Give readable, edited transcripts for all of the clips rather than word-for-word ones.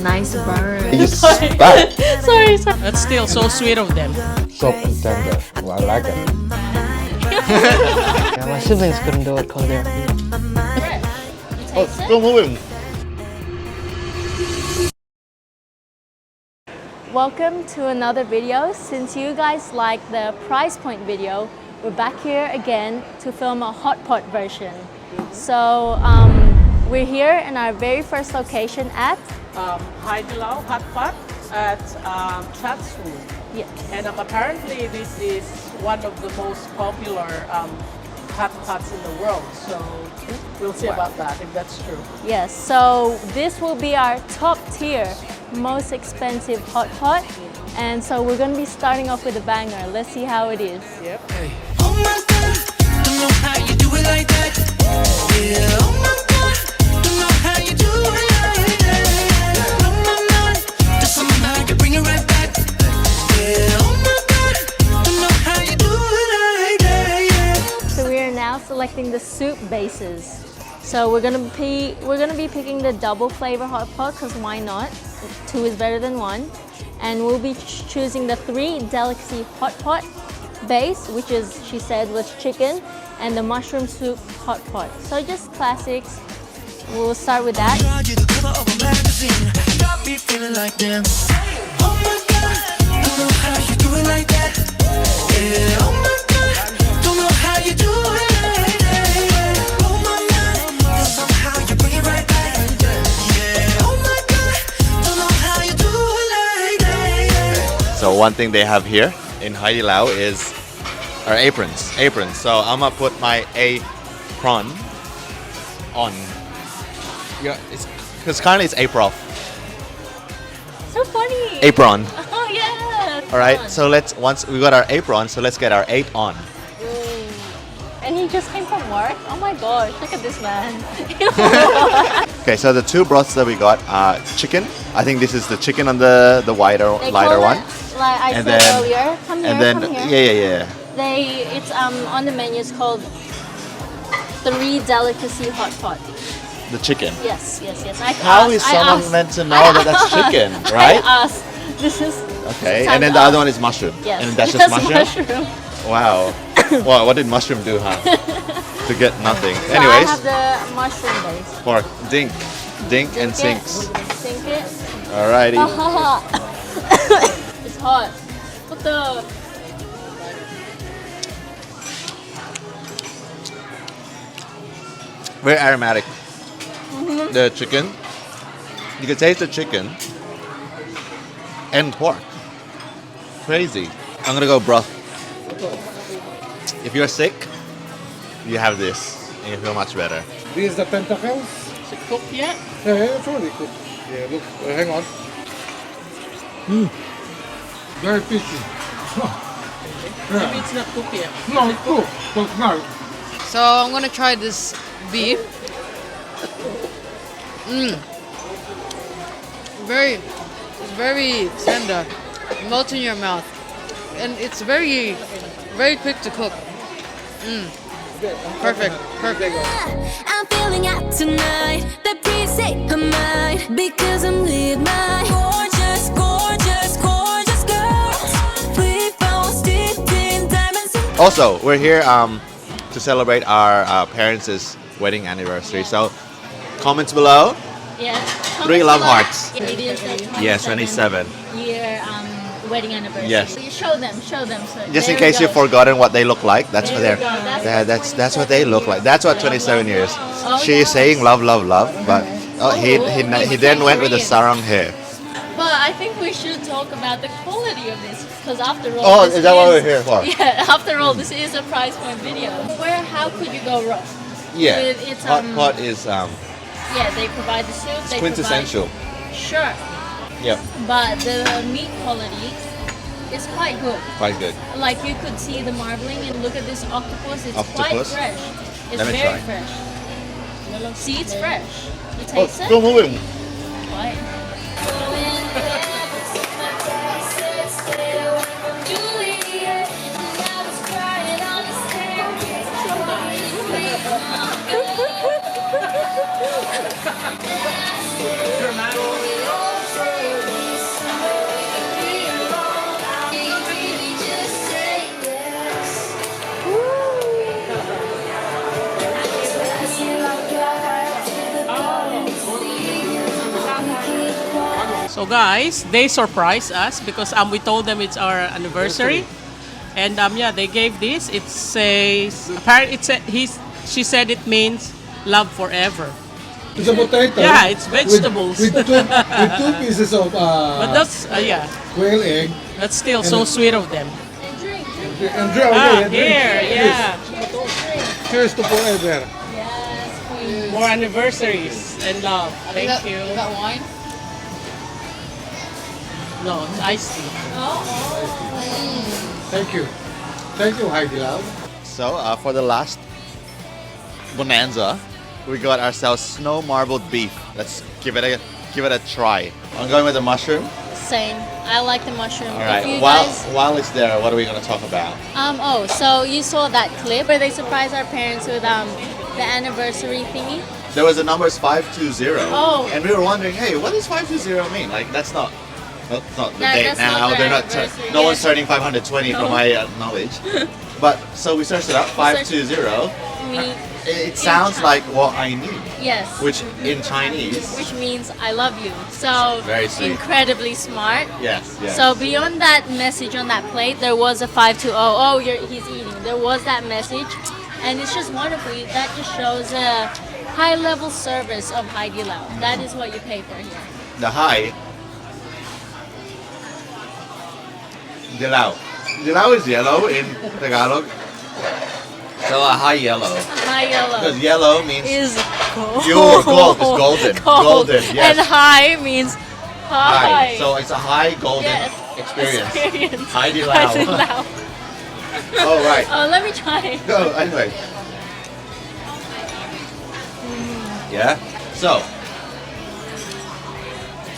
nice burn. You spat. Sorry. That's still so sweet of them. Soft and tender. Well, I like it. Yeah, my siblings couldn't do it because they're... Oh, still moving. Welcome to another video. Since you guys like the price point video, we're back here again to film a hot pot version. So we're here in our very first location at Haidilao hot pot at Chatsu. yeah. And apparently this is one of the most popular hot pots in the world. So we'll see about that, if that's true. Yes, so this will be our top tier, most expensive hot pot. And so we're going to be starting off with a banger. Let's see how it is. Yep. Oh my God, don't know how you do it like that. Yeah, oh my God, don't know how you do it like that. Blow my mind, just somehow you bring it right back. Yeah, oh my God, don't know how you do it like that. Yeah. So we are now selecting the soup bases. So we're gonna be picking the double flavor hot pot because why not? 2 is better than 1. And we'll be choosing the 3 delicacy hot pot base, which is, she said, was chicken, and the mushroom soup hot pot. So just classics. We'll start with that. You're the cover of a magazine, got me feeling like them. Oh my God, don't know how you do it like that. Yeah, oh my God, don't know how you do it like that. Yeah. Oh my God, somehow you bring it right back. Yeah, oh my God, don't know how you do it like that. Yeah. So one thing they have here in Haidilao is our aprons. So I'm gonna put my apron on. Yeah, because currently it's apron. So funny. Apron. Oh yeah. All right. So once we got our apron, so let's get our 8 on. And he just came from work. Oh my gosh, look at this man. Okay. So the 2 broths that we got are chicken. I think this is the chicken on the lighter one. Like I And said then- earlier. Come here. And then come here. yeah. It's on the menu. It's called 3 delicacy hot pot. The chicken. Yes. How is someone meant to know that that's chicken, right? I asked. This is Okay. And then the other one is mushroom. Yes. And that's just mushroom. Wow. Wow. What did mushroom do, huh? To get nothing. So Anyways, I have the mushroom base. pork, dink and sinks. Sink it. Alrighty. It's hot. What the? Very aromatic. The chicken. You can taste the chicken and pork. Crazy. I'm gonna go broth. If you're sick, you have this and you feel much better. These are the tentacles. Is it cooked yet? Yeah, it's already cooked. Yeah, look, hang on. Very fishy. Maybe it's not cooked yet. No, it's cooked, but it's not. So I'm gonna try this beef. It's very tender, melts in your mouth, and it's very quick to cook. Perfect. I'm feeling out tonight. That pretty state of mind. Because I'm with my gorgeous girls. We found steeped in diamonds and Also, we're here to celebrate our parents' wedding anniversary. So, comments below. Yeah. 3 love hearts. It is the Yes, 27. year wedding anniversary. Yes. So you show them. So Just in there we case go. you've forgotten what they look like, that's what There they're. we go. Yeah, that's what they look like. That's what 27 years. Oh, She is yeah. saying love, but he then went with the sarong hair. But I think we should talk about the quality of this because after all. Oh, this is that what we're here for? Yeah. After all, this is a price point video. How could you go wrong? Yeah. It's Hot pot is Yeah, they provide the soup. They quintessential. Sure. Yep, But the meat quality is quite good. quite good. Like you could see the marbling and look at this octopus. It's quite Octopus? fresh. It's Let me very try. fresh. See, it's fresh. You Oh, taste it? still moving. Right. So guys, they surprised us because we told them it's our anniversary, and yeah, they gave this. It says apparently she said it means love forever. It's a potato. Yeah, it's vegetables. With two pieces of But that's yeah, quail egg. that's still so sweet of them. And drink. Here, yeah, Cheers to forever. more anniversaries and love. Thank you. Is that wine? No, it's iced tea. Thank you. Thank you, Heidi Lau. So for the last bonanza, we got ourselves snow marbled beef. Let's give it a try. I'm going with the mushroom. Same. I like the mushroom. All right. If you While guys, while it's there, what are we going to talk about? oh, so you saw that clip where they surprised our parents with the anniversary thingy? There was the numbers 520. Oh. And we were wondering, hey, what does 520 mean? Like that's not the That- date that's now. not their They're not. anniversary, No yeah. one's turning 520 from my knowledge. But so we searched it up. 520. Me, It sounds like what I need, yes. which in Chinese. Which means I love you. So Very sweet. incredibly smart. Yes. Yes. So beyond that message on that plate, there was a 520. Oh, he's eating. There was that message, and it's just wonderful. That just shows a high-level service of Heidi Lau. That is what you pay for here. The high. Dilaw. Dilaw is yellow in Tagalog. So a high yellow. High yellow Because yellow means is gold. pure gold. It's golden. Golden, yes. And high means high. high. So it's a high golden Yes. experience. Heidi Lau. Heidi Lau. Oh, right. Oh, let me try. Go, anyway. Yeah. So,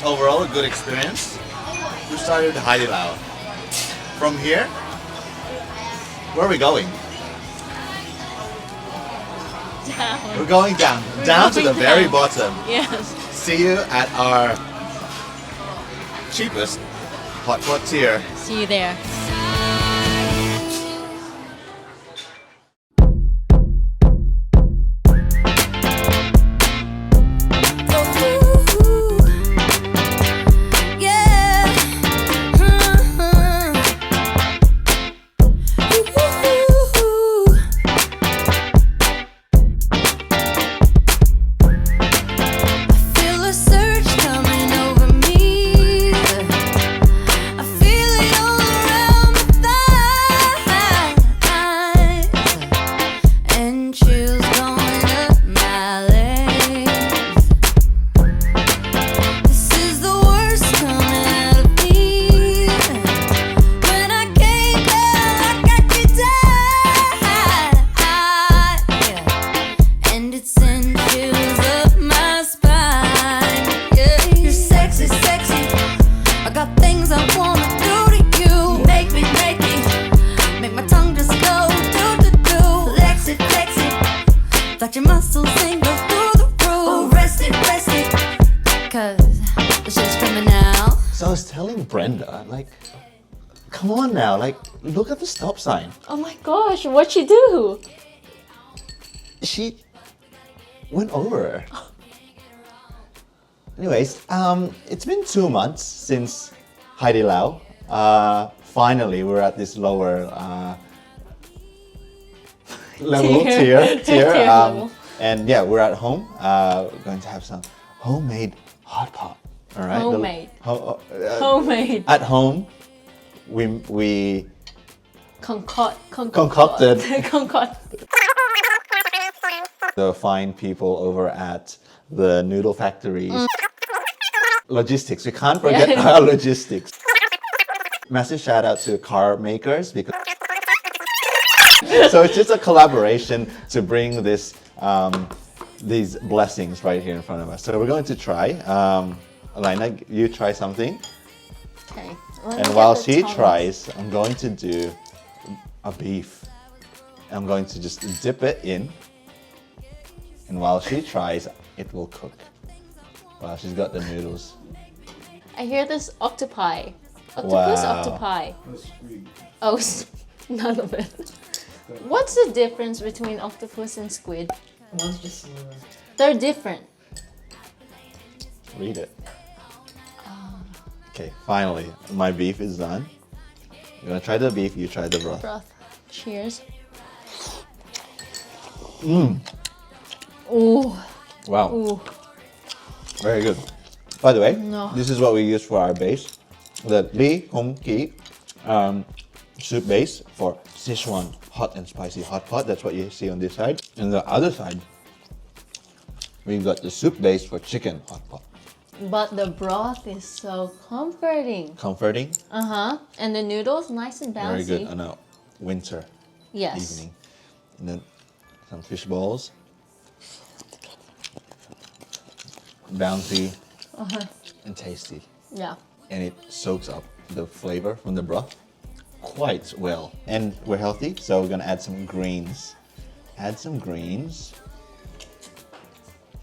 overall, a good experience. We started with Heidi Lau. From here, where are we going? Down. We're going down. We're Down to going the very down. bottom. Yes. See you at our cheapest hot pot tier. See you there. Feel a surge coming over me. I feel it all around my thighs, and chills going up my legs. This is the worst coming out of me. When I came down, I got you down, and it sent chills up my spine. Yeah, you're sexy, sexy. I got things I wanna do to you. Make me, make my tongue just go do. Flex it, let your muscles sing go through the roof. Oh, rest it, 'cause the shit's coming out. So I was telling Brenda, like, come on now, like, look at the stop sign. Oh my gosh, what'd you do? She went over. Anyways, it's been 2 months since Heidi Lau. Finally, we're at this lower level tier. Tier level. And yeah, we're at home. We're going to have some homemade hot pot. All right. Homemade. Homemade. Homemade. At home, we Concocted. Concoct. The fine people over at the noodle factories. Logistics. We can't forget our logistics. Massive shout out to car makers because so it's just a collaboration to bring this these blessings right here in front of us. So we're going to try. Elena, you try something. Okay. And while she tries, I'm going to do a beef. I'm going to just dip it in. And while she tries, it will cook. Wow, she's got the noodles. I hear this octopi. Octopus, Wow. octopi. Oh, none of it. What's the difference between octopus and squid? One's just smaller. They're different. Read it. Okay, finally, my beef is done. I'm gonna try the beef, you try the broth. Broth. Cheers. Mmm. Ooh. Wow. Ooh. Very good. By the way, No. this is what we use for our base. The Lee Hong Ki soup base for Sichuan hot and spicy hot pot. That's what you see on this side. And the other side, we've got the soup base for chicken hot pot. But the broth is so comforting. Comforting. Uh-huh. And the noodles, nice and bouncy. Very good on a winter Yes. evening. And then some fish balls. Bouncy and tasty. Yeah. And it soaks up the flavor from the broth quite well. And we're healthy, so we're gonna add some greens. Add some greens.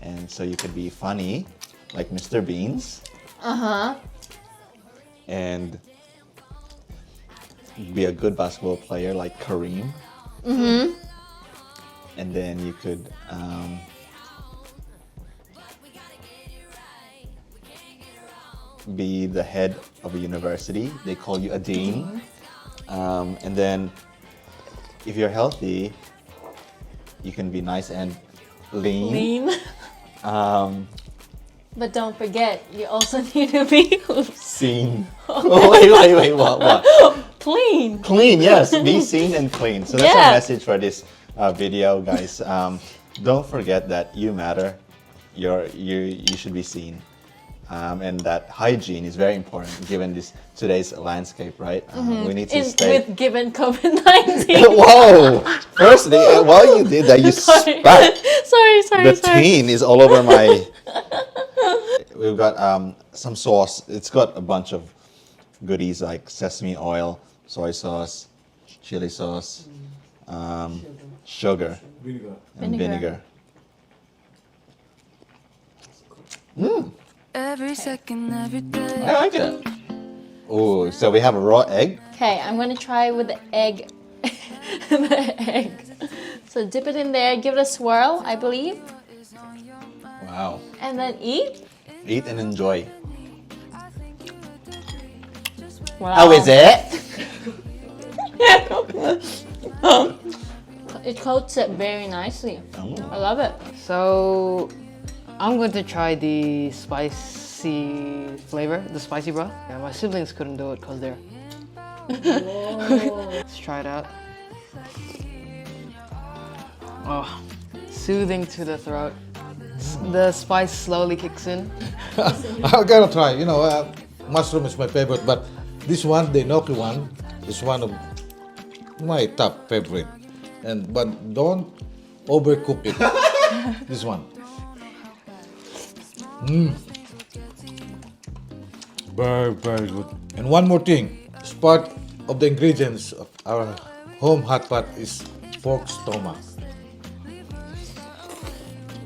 And so you could be funny, like Mr. Beans. Uh-huh. And be a good basketball player like Kareem. Mm-hmm. And then you could be the head of a university. They call you a dean. And then if you're healthy, you can be nice and lean. But don't forget, you also need to be Seen. Oh, wait, what? clean. Clean, yes. Be seen and clean. So that's Yeah. our message for this video, guys. Don't forget that you matter. You should be seen. And that hygiene is very important given today's landscape, right? We need to stay. With given COVID-19. Whoa! Firstly, while you did that, you Sorry. spat. sorry. The teen is all over my. We've got some sauce. It's got a bunch of goodies like sesame oil, soy sauce, chili sauce, sugar, and vinegar. Every second, every day. I like it. Oh, so we have a raw egg. Okay, I'm gonna try with the egg. The egg. So dip it in there, give it a swirl, I believe, Wow. and then eat. Eat and enjoy. Wow. How is it? It coats it very nicely. I love it. So, I'm going to try the spicy flavor, the spicy broth. Yeah, my siblings couldn't do it because they're. Let's try it out. Oh, soothing to the throat. The spice slowly kicks in. I'm gonna try. You know, mushroom is my favorite, but this one, the gnocchi one, is one of my top favorite. But don't overcook it. This one. Very, very good. And one more thing, as part of the ingredients of our home hot pot is pork stomach.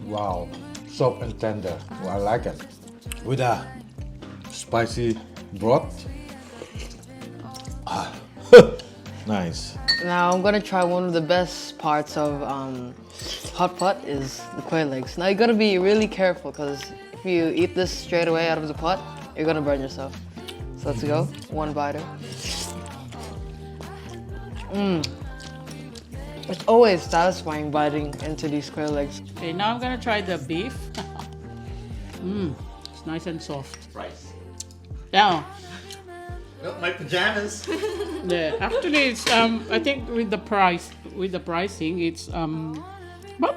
Wow, soft and tender. Well, I like it. With a spicy broth. Nice. Now I'm gonna try one of the best parts of hot pot is the quail legs. Now you gotta be really careful because if you eat this straight away out of the pot, you're gonna burn yourself. So let's go, one biter. It's always satisfying biting into these quail legs. Okay, now I'm gonna try the beef. It's nice and soft. Rice. Yeah. My pajamas. Yeah. Actually, it's I think with the pricing, it's about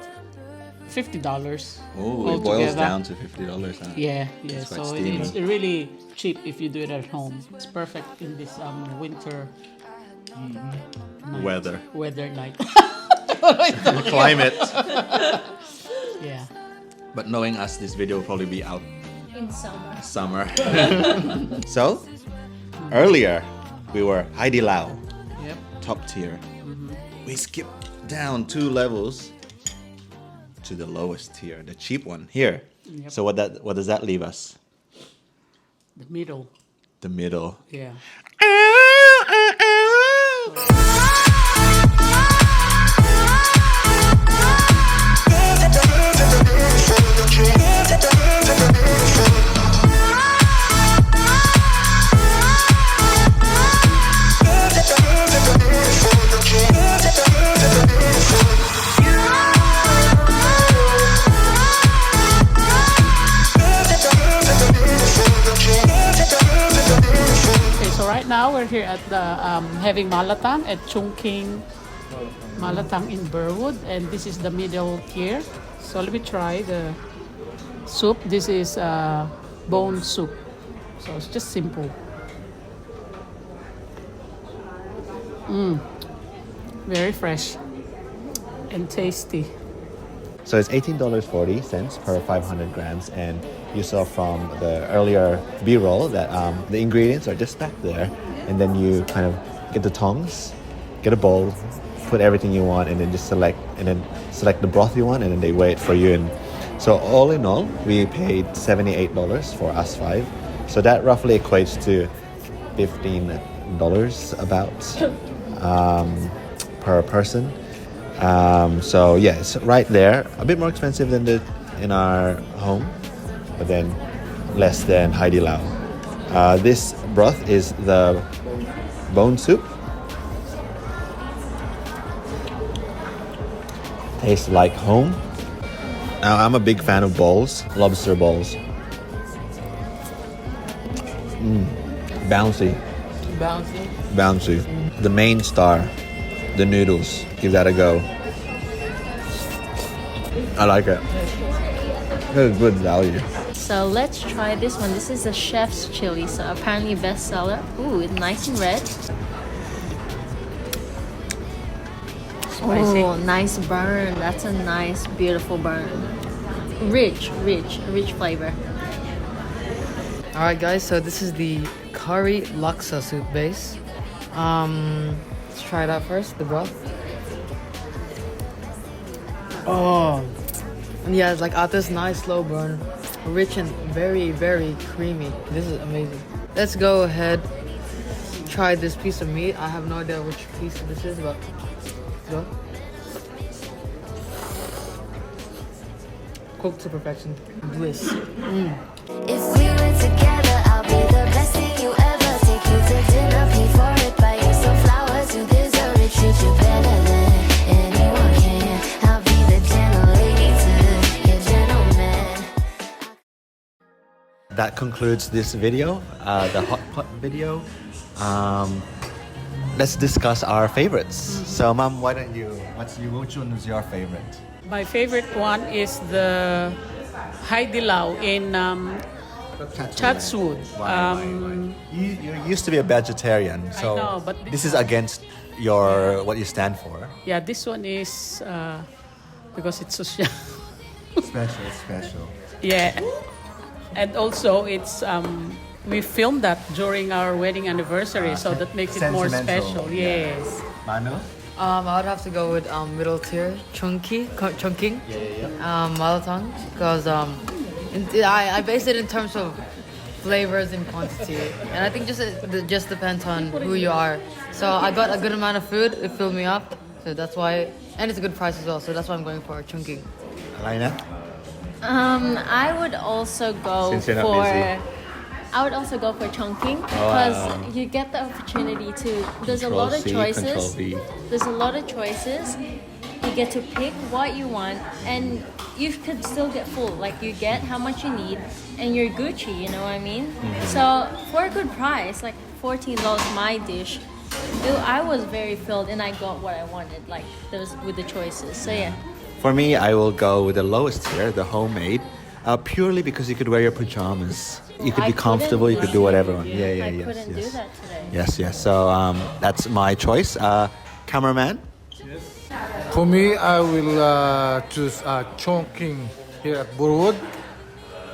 $50. Oh, it boils altogether. down to $50. Huh? Yeah. It's quite So steamy. it's really cheap if you do it at home. It's perfect in this winter Weather. night. Climate. Yeah. But knowing us, this video will probably be out In summer. summer. So, earlier we were Heidi Lau, Yep. top tier. We skipped down 2 levels to the lowest tier, the cheap one here. Yep. So what does that leave us? The middle. The middle. Yeah. now we're here at the having malatang at Chungking Malatang in Burwood, and this is the middle tier. So let me try the soup. This is bone soup, so it's just simple. Very fresh and tasty. So it's $18.40 per 500 grams, and you saw from the earlier B-roll that the ingredients are just back there, and then you kind of get the tongs, get a bowl, put everything you want, and then just select the broth you want, and then they weigh it for you. And so all in all, we paid $78 for us 5. So that roughly equates to $15 about per person. So yeah, it's right there. A bit more expensive than in our home, but then less than Hai Di Lao. This broth is the bone soup. Tastes like home. Now I'm a big fan of bowls, lobster bowls. Bouncy. Bouncy. The main star, the noodles. Give that a go. I like it. It's good value. So let's try this one. This is the chef's chili, so apparently bestseller. Ooh, it's nice and red. Spicy. Oh, nice burn. That's a nice, beautiful burn. Rich flavor. Alright guys, so this is the curry laksa soup base. Let's try it out first, the broth. Oh, and yeah, it's like at this nice slow burn, rich and very, very creamy. This is amazing. Let's go ahead, try this piece of meat. I have no idea which piece this is, but let's go. Cooked to perfection. Bliss. If we were together, I'll be the best thing you ever. Take you to dinner, pay for it, buy you some flowers. You deserve it, treat you better than anyone can. I'll be the gentle lady to your gentleman. That concludes this video, the hot pot video. Let's discuss our favorites. So, Mom, why don't you? Which one is your favorite? My favorite one is the Hai Di Lao in Chatswood. You used to be a vegetarian, so know, but this is against your what you stand for. Yeah, this one is because it's social. Special. Yeah, and also it's we filmed that during our wedding anniversary, so that makes it more special. Yeah. Yes. Manu? I would have to go with middle tier, Chungking, Malatang, because I base it in terms of flavors and quantity, and I think it just depends on who you are. So I got a good amount of food, it filled me up, so that's why, and it's a good price as well, so that's why I'm going for Chungking. Alina? I would also go Since you're not busy. I would also go for chunking because you get the opportunity to. There's a lot of choices. There's a lot of choices. You get to pick what you want, and you could still get full. Like you get how much you need, and you're Gucci. You know what I mean? So for a good price, like $14 my dish, I was very filled, and I got what I wanted. Like those with the choices. So yeah. For me, I will go with the lowest tier, the homemade, purely because you could wear your pajamas. You could be comfortable. You could do whatever. I couldn't do that today. Yes. So that's my choice. Cameraman. For me, I will choose Chongqing here at Burwood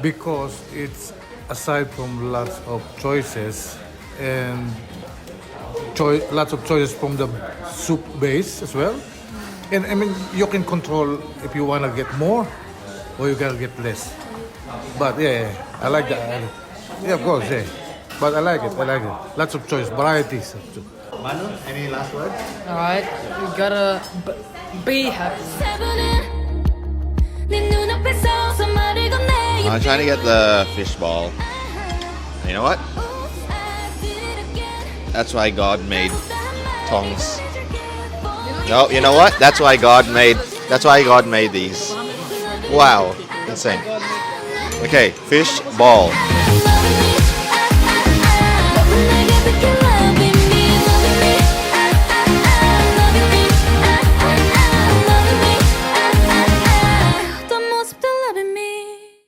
because it's aside from lots of choices and lots of choices from the soup base as well. And I mean, you can control if you want to get more or you gotta get less. But yeah, I like that. Yeah, of course, yeah. But I like it. Lots of choice, varieties. Manu, any last words? Alright, you gotta be happy. I'm trying to get the fish ball. You know what? That's why God made tongs. No, you know what? That's why God made these. Wow, insane. Okay, fish ball.